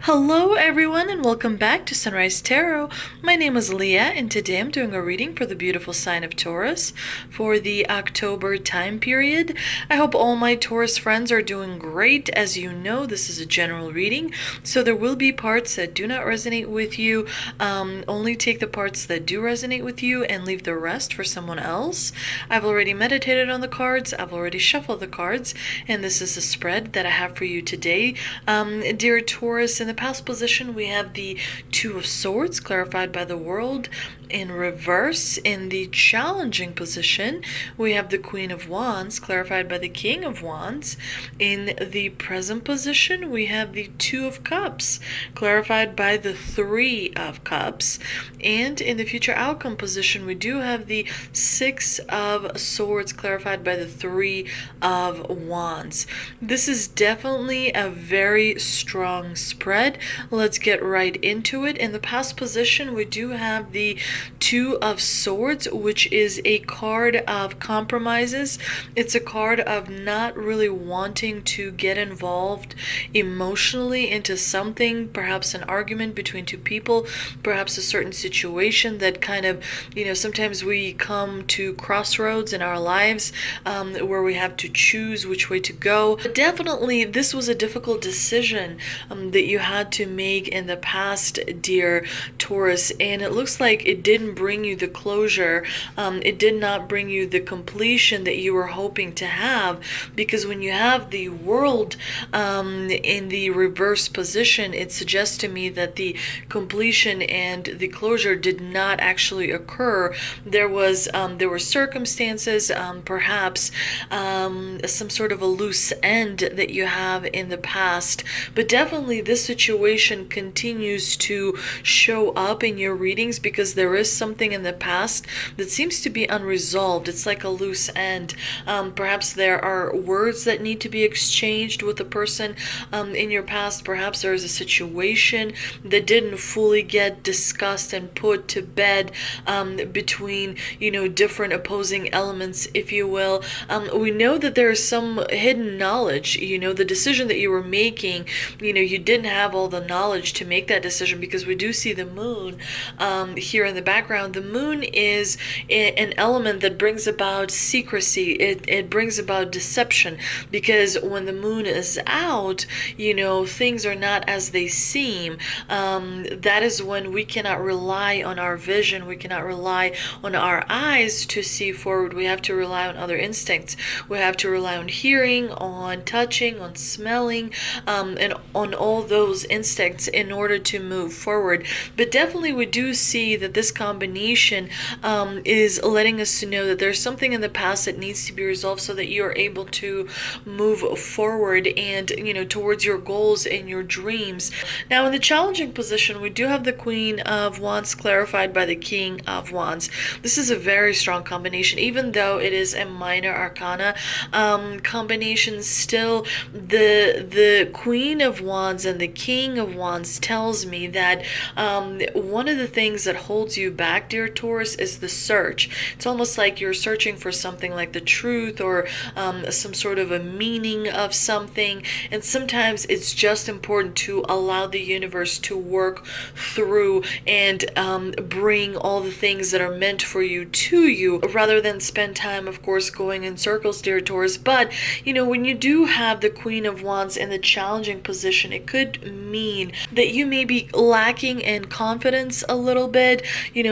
Hello everyone and welcome back to Sunrise Tarot. My name is Leah and today I'm doing a reading for the beautiful sign of Taurus for the October time period. I hope all my Taurus friends are doing great. As you know, this is a general reading, so there will be parts that do not resonate with you. Only take the parts that do resonate with you and leave the rest for someone else. I've already meditated on the cards, I've already shuffled the cards, and this is the spread that I have for you today. Dear Taurus, in the past position, we have the Two of Swords, clarified by the World, in reverse. In the challenging position, we have the Queen of Wands, clarified by the King of Wands. In the present position, we have the Two of Cups, clarified by the Three of Cups. And in the future outcome position, we do have the Six of Swords, clarified by the Three of Wands. This is definitely a very strong spread. Let's get right into it. In the past position, we do have the Two of Swords, which is a card of compromises. It's a card of not really wanting to get involved emotionally into something, perhaps an argument between two people, perhaps a certain situation that kind of, sometimes we come to crossroads in our lives where we have to choose which way to go. But definitely, this was a difficult decision that you had to make in the past, dear Taurus, and it looks like it didn't bring you the closure. It did not bring you the completion that you were hoping to have, because when you have the World in the reverse position, it suggests to me that the completion and the closure did not actually occur. There were circumstances, perhaps some sort of a loose end that you have in the past, but definitely this situation continues to show up in your readings because there is something in the past that seems to be unresolved. It's like a loose end. Perhaps there are words that need to be exchanged with a person in your past. Perhaps there is a situation that didn't fully get discussed and put to bed between different opposing elements, if you will. We know that there is some hidden knowledge. The decision that you were making, you didn't have all the knowledge to make that decision, because we do see the moon here in the background. The moon is an element that brings about secrecy. It brings about deception, because when the moon is out, things are not as they seem. That is when we cannot rely on our vision. We cannot rely on our eyes to see forward. We have to rely on other instincts. We have to rely on hearing, on touching, on smelling, and on all those instincts in order to move forward. But definitely we do see that this combination is letting us to know that there's something in the past that needs to be resolved so that you are able to move forward and towards your goals and your dreams. Now in the challenging position, we do have the Queen of Wands, clarified by the King of Wands. This is a very strong combination, even though it is a minor arcana combination. Still, the Queen of Wands and the King of Wands tells me that one of the things that holds you back, dear Taurus, is the search. It's almost like you're searching for something like the truth or some sort of a meaning of something, and sometimes it's just important to allow the universe to work through and bring all the things that are meant for you to you, rather than spend time, of course, going in circles, dear Taurus. But when you do have the Queen of Wands in the challenging position, it could mean that you may be lacking in confidence a little bit.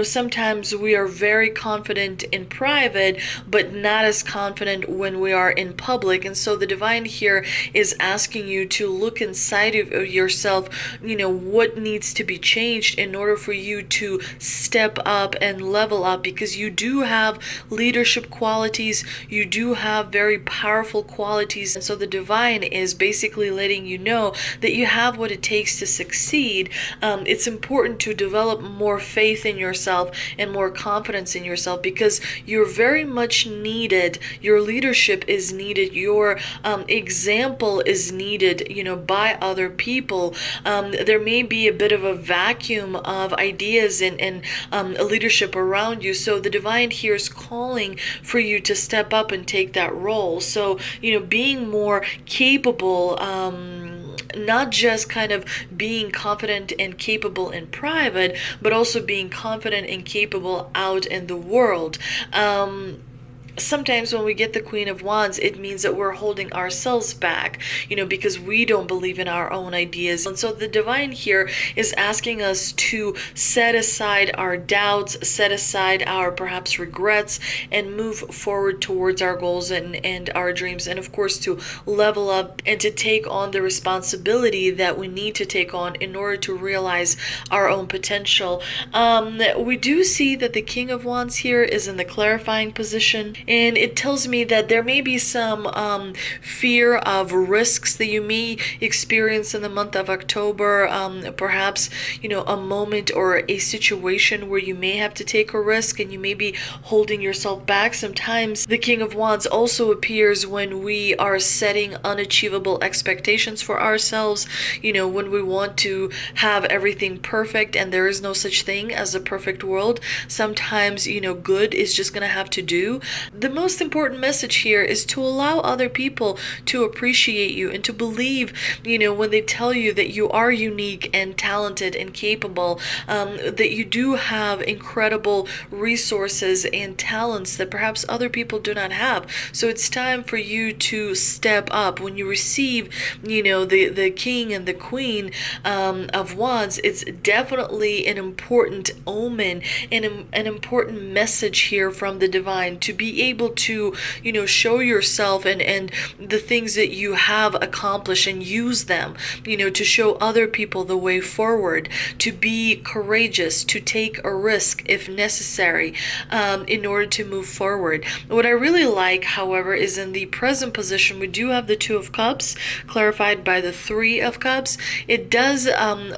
Sometimes we are very confident in private, but not as confident when we are in public. And so the divine here is asking you to look inside of yourself, what needs to be changed in order for you to step up and level up, because you do have leadership qualities, you do have very powerful qualities. And so the divine is basically letting you know that you have what it takes to succeed. It's important to develop more faith in yourself and more confidence in yourself, because you're very much needed. Your leadership is needed. Your example is needed, by other people. There may be a bit of a vacuum of ideas and leadership around you. So the divine here is calling for you to step up and take that role. So, being more capable not just kind of being confident and capable in private, but also being confident and capable out in the world. Sometimes when we get the Queen of Wands, it means that we're holding ourselves back, because we don't believe in our own ideas. And so the divine here is asking us to set aside our doubts, set aside our perhaps regrets, and move forward towards our goals and our dreams. And of course, to level up and to take on the responsibility that we need to take on in order to realize our own potential. We do see that the King of Wands here is in the clarifying position. And it tells me that there may be some fear of risks that you may experience in the month of October. Perhaps, a moment or a situation where you may have to take a risk and you may be holding yourself back. Sometimes the King of Wands also appears when we are setting unachievable expectations for ourselves, when we want to have everything perfect and there is no such thing as a perfect world. Sometimes, good is just going to have to do. The most important message here is to allow other people to appreciate you and to believe, when they tell you that you are unique and talented and capable, that you do have incredible resources and talents that perhaps other people do not have. So it's time for you to step up. When you receive, the King and the Queen of Wands, it's definitely an important omen and an important message here from the divine to be able to show yourself and the things that you have accomplished and use them, to show other people the way forward, to be courageous, to take a risk if necessary, in order to move forward. What I really like, however, is in the present position, we do have the Two of Cups clarified by the Three of Cups. It does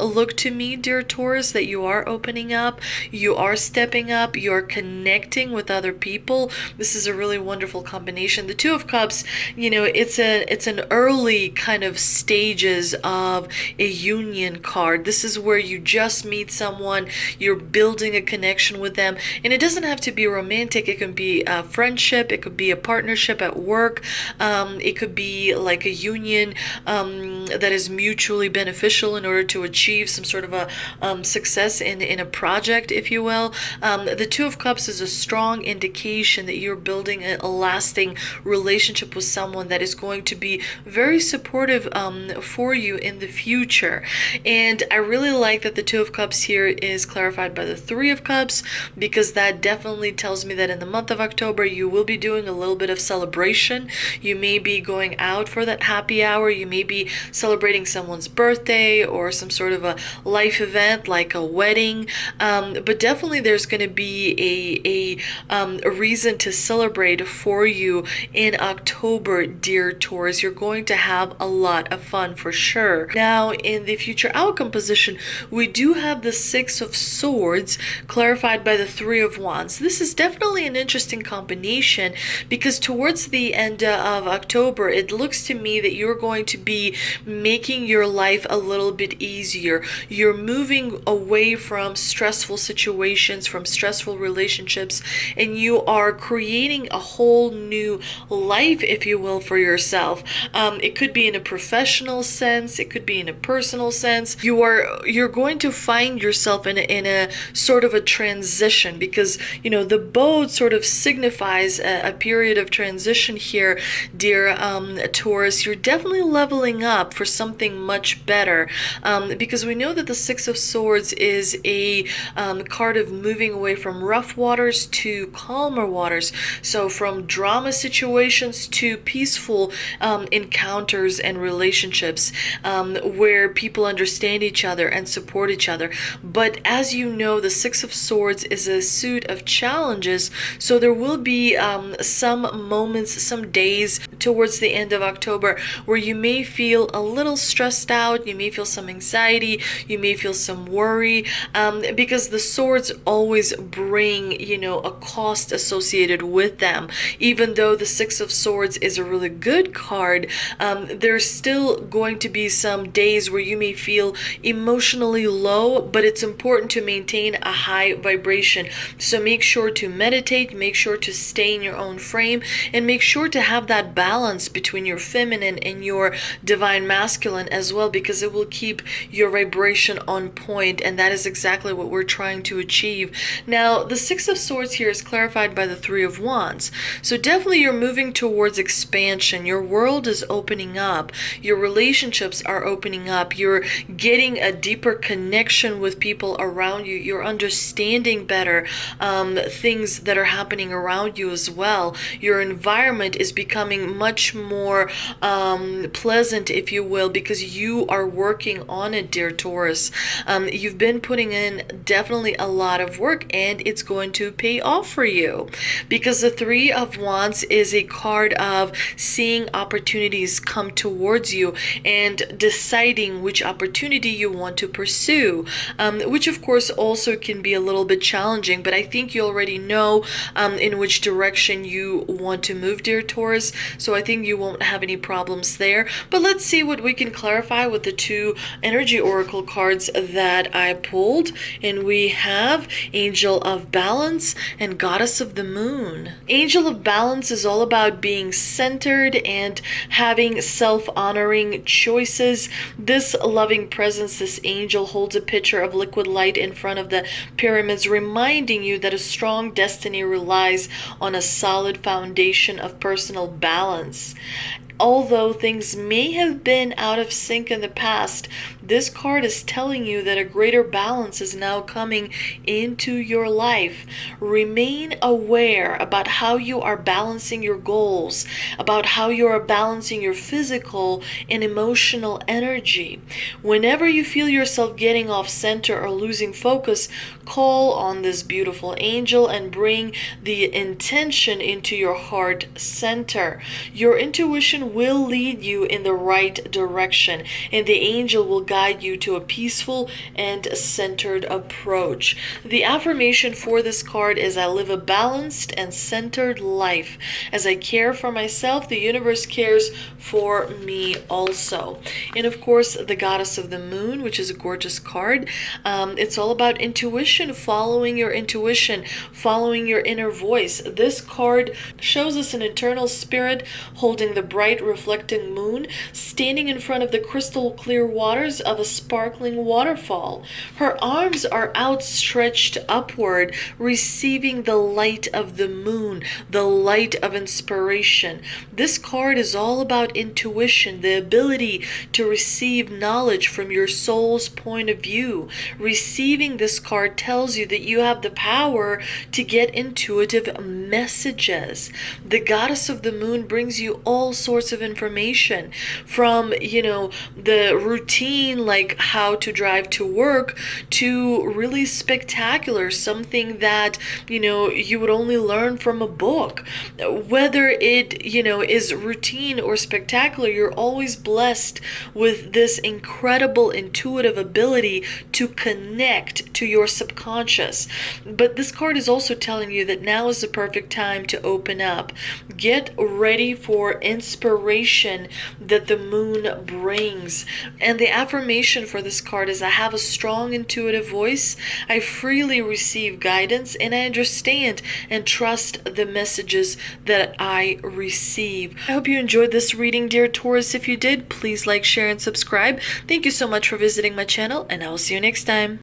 look to me, dear Taurus, that you are opening up, you are stepping up, you're connecting with other people. This is a really wonderful combination. The Two of Cups, it's an early kind of stages of a union card. This is where you just meet someone, you're building a connection with them, and it doesn't have to be romantic. It can be a friendship, it could be a partnership at work, it could be like a union that is mutually beneficial in order to achieve some sort of a success in a project, if you will. The Two of Cups is a strong indication that you're building a lasting relationship with someone that is going to be very supportive for you in the future. And I really like that the Two of Cups here is clarified by the Three of Cups, because that definitely tells me that in the month of October you will be doing a little bit of celebration. You may be going out for that happy hour, you may be celebrating someone's birthday or some sort of a life event like a wedding, but definitely there's going to be a reason to celebrate for you in October, dear Taurus. You're going to have a lot of fun for sure. Now, in the future outcome position, we do have the Six of Swords clarified by the Three of Wands. This is definitely an interesting combination because towards the end of October, it looks to me that you're going to be making your life a little bit easier. You're moving away from stressful situations, from stressful relationships, and you are creating a whole new life, if you will, for yourself. It could be in a professional sense, it could be in a personal sense. You're going to find yourself in a sort of a transition, because the boat sort of signifies a period of transition here, dear Taurus. You're definitely leveling up for something much better, because we know that the Six of Swords is a card of moving away from rough waters to calmer waters. So from drama situations to peaceful encounters and relationships, where people understand each other and support each other. But as you know, the Six of Swords is a suit of challenges, so there will be some moments, some days towards the end of October where you may feel a little stressed out, you may feel some anxiety, you may feel some worry, because the swords always bring, a cost associated with them. Even though the Six of Swords is a really good card, there's still going to be some days where you may feel emotionally low, but it's important to maintain a high vibration. So make sure to meditate, make sure to stay in your own frame, and make sure to have that balance balance between your feminine and your divine masculine as well, because it will keep your vibration on point, and that is exactly what we're trying to achieve. Now, the Six of Swords here is clarified by the Three of Wands. So definitely you're moving towards expansion. Your world is opening up. Your relationships are opening up. You're getting a deeper connection with people around you. You're understanding better things that are happening around you as well. Your environment is becoming much more pleasant, if you will, because you are working on it, dear Taurus. You've been putting in definitely a lot of work, and it's going to pay off for you, because the Three of Wands is a card of seeing opportunities come towards you and deciding which opportunity you want to pursue, which of course also can be a little bit challenging, but I think you already know in which direction you want to move, dear Taurus, so I think you won't have any problems there. But let's see what we can clarify with the two energy oracle cards that I pulled, and we have Angel of Balance and Goddess of the Moon. Angel of Balance is all about being centered and having self-honoring choices. This loving presence, this angel, holds a pitcher of liquid light in front of the pyramids, reminding you that a strong destiny relies on a solid foundation of personal balance. Although things may have been out of sync in the past, this card is telling you that a greater balance is now coming into your life. Remain aware about how you are balancing your goals, about how you are balancing your physical and emotional energy. Whenever you feel yourself getting off center or losing focus, call on this beautiful angel and bring the intention into your heart center. Your intuition will lead you in the right direction, and the angel will guide you to a peaceful and centered approach. The affirmation for this card is, I live a balanced and centered life. As I care for myself, the universe cares for me also. And of course, the Goddess of the Moon, which is a gorgeous card. It's all about intuition, following your intuition, following your inner voice. This card shows us an internal spirit holding the bright reflecting moon, standing in front of the crystal clear waters of a sparkling waterfall. Her arms are outstretched upward, receiving the light of the moon, the light of inspiration. This card is all about intuition, the ability to receive knowledge from your soul's point of view. Receiving this card tells you that you have the power to get intuitive messages. The Goddess of the Moon brings you all sorts of information, from, the routine, like how to drive to work, to really spectacular, something that, you would only learn from a book. Whether it, is routine or spectacular, you're always blessed with this incredible intuitive ability to connect to your subconscious. But this card is also telling you that now is the perfect time to open up. Get ready for inspiration that the moon brings. And the affirmation for this card is, I have a strong intuitive voice, I freely receive guidance, and I understand and trust the messages that I receive. I hope you enjoyed this reading, dear Taurus. If you did, please like, share, and subscribe. Thank you so much for visiting my channel, and I will see you next time.